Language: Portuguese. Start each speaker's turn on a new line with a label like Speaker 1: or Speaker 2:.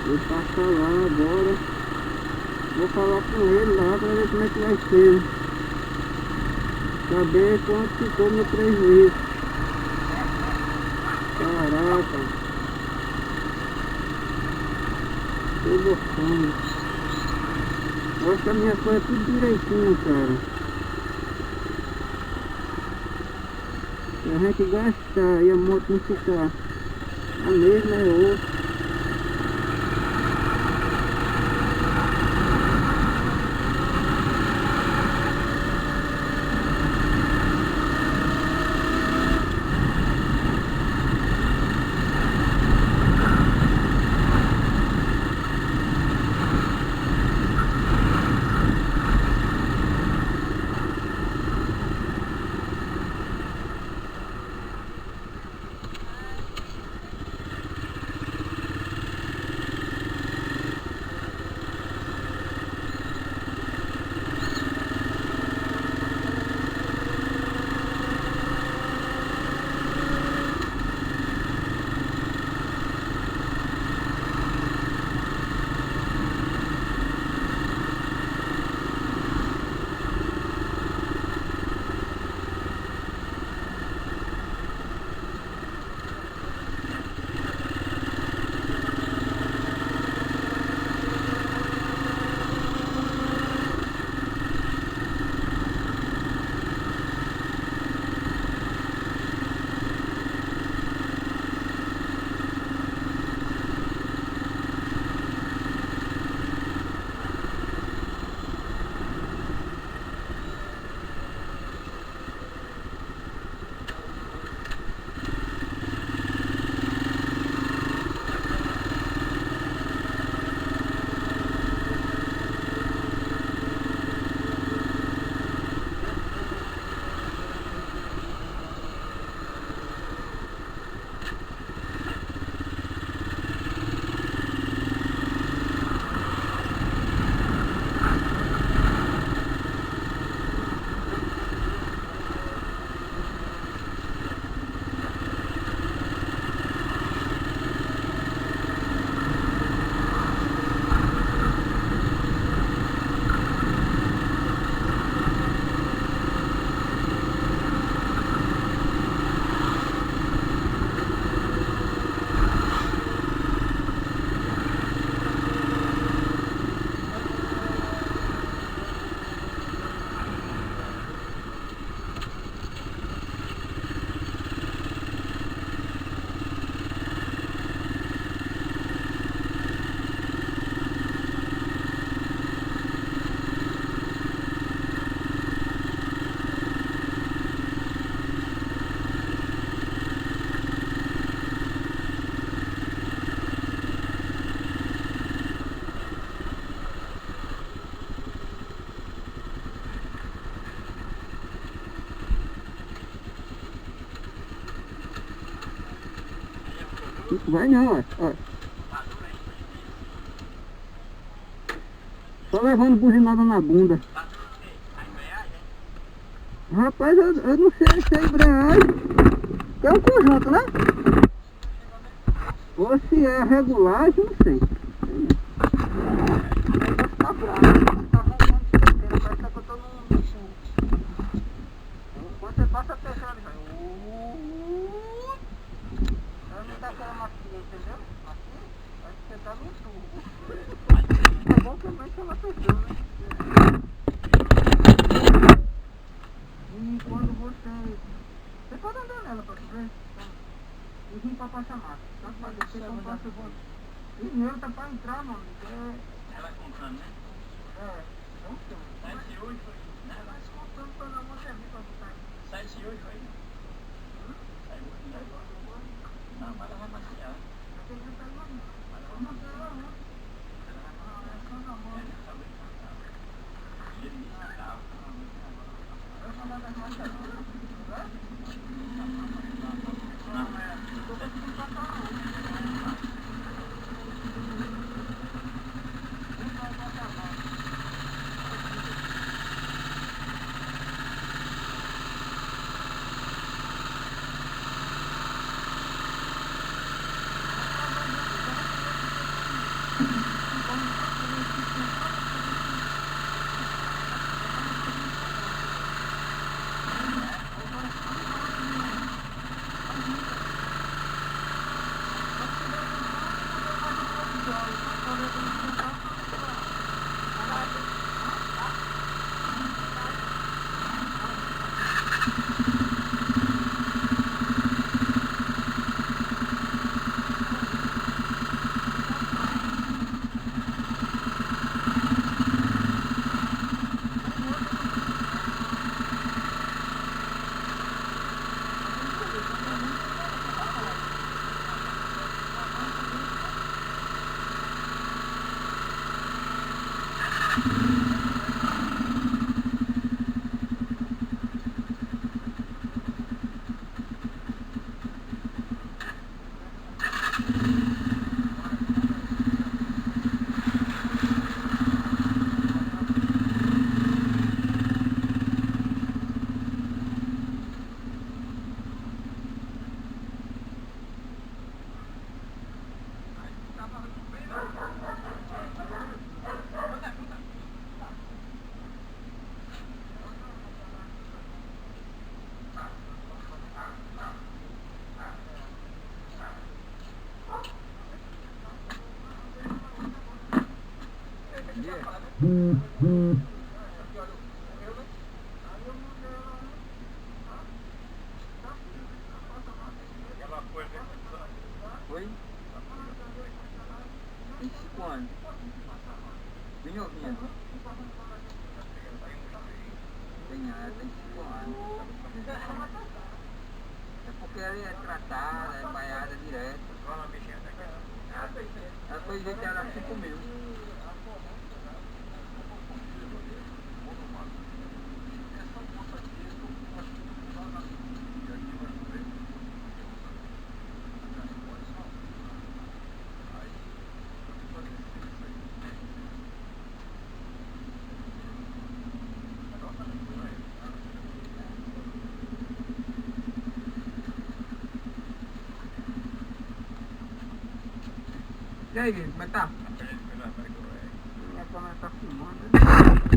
Speaker 1: Vou passar lá agora. Vou falar com ele lá pra ver como é que vai ser. Saber quanto ficou meu prejuízo. Caraca. Tô gostando. Eu acho que a minha coisa é tudo direitinho, cara. Se a gente gastar e a moto não ficar a mesma é outra. Vai não, ó. Só levando buzinada na bunda. Rapaz, eu não sei se é embreagem. É um conjunto, né? Ou se é regulagem, não sei. Tá bravo. Tá arrancando terceira, parece que eu tô num chute. Quando você passa a terceira, ele vai. Não dá aquela macia, entendeu? Aqui, acho que você tá no turbo. É bom que eu mexo ela fechou, né? E quando você pode andar nela pra ver? E vim pra passar mata. Tanto pra descer como pra subir. E dinheiro tá pra entrar, mano.
Speaker 2: Ela comprando, né?
Speaker 1: É, não sei.
Speaker 2: Sai de hoje foi, né?
Speaker 1: Ela contando pra não mostrar aqui pra botar.
Speaker 2: Sai de hoje foi. Sai hoje, né? Não, mas ela vai maciar.
Speaker 1: Tem que estar lá. Mas ela não tem lá, não. É só na mão.
Speaker 2: Ele me carro.
Speaker 1: Eu vou mandar mais pra não.
Speaker 2: Não, é.
Speaker 1: Eu vou te passar hoje.
Speaker 2: Aquela coisa que
Speaker 3: Oi? Tem 5 anos. Bem novinha. Tem 5 anos. É porque ela é tratada, é banhada direto.
Speaker 2: lá na bichinha daqui.
Speaker 3: Ela foi ajeitada há 5 mil. E aí, como é que tá?
Speaker 2: Peraí, peraí, peraí.
Speaker 3: Minha câmera tá filmando.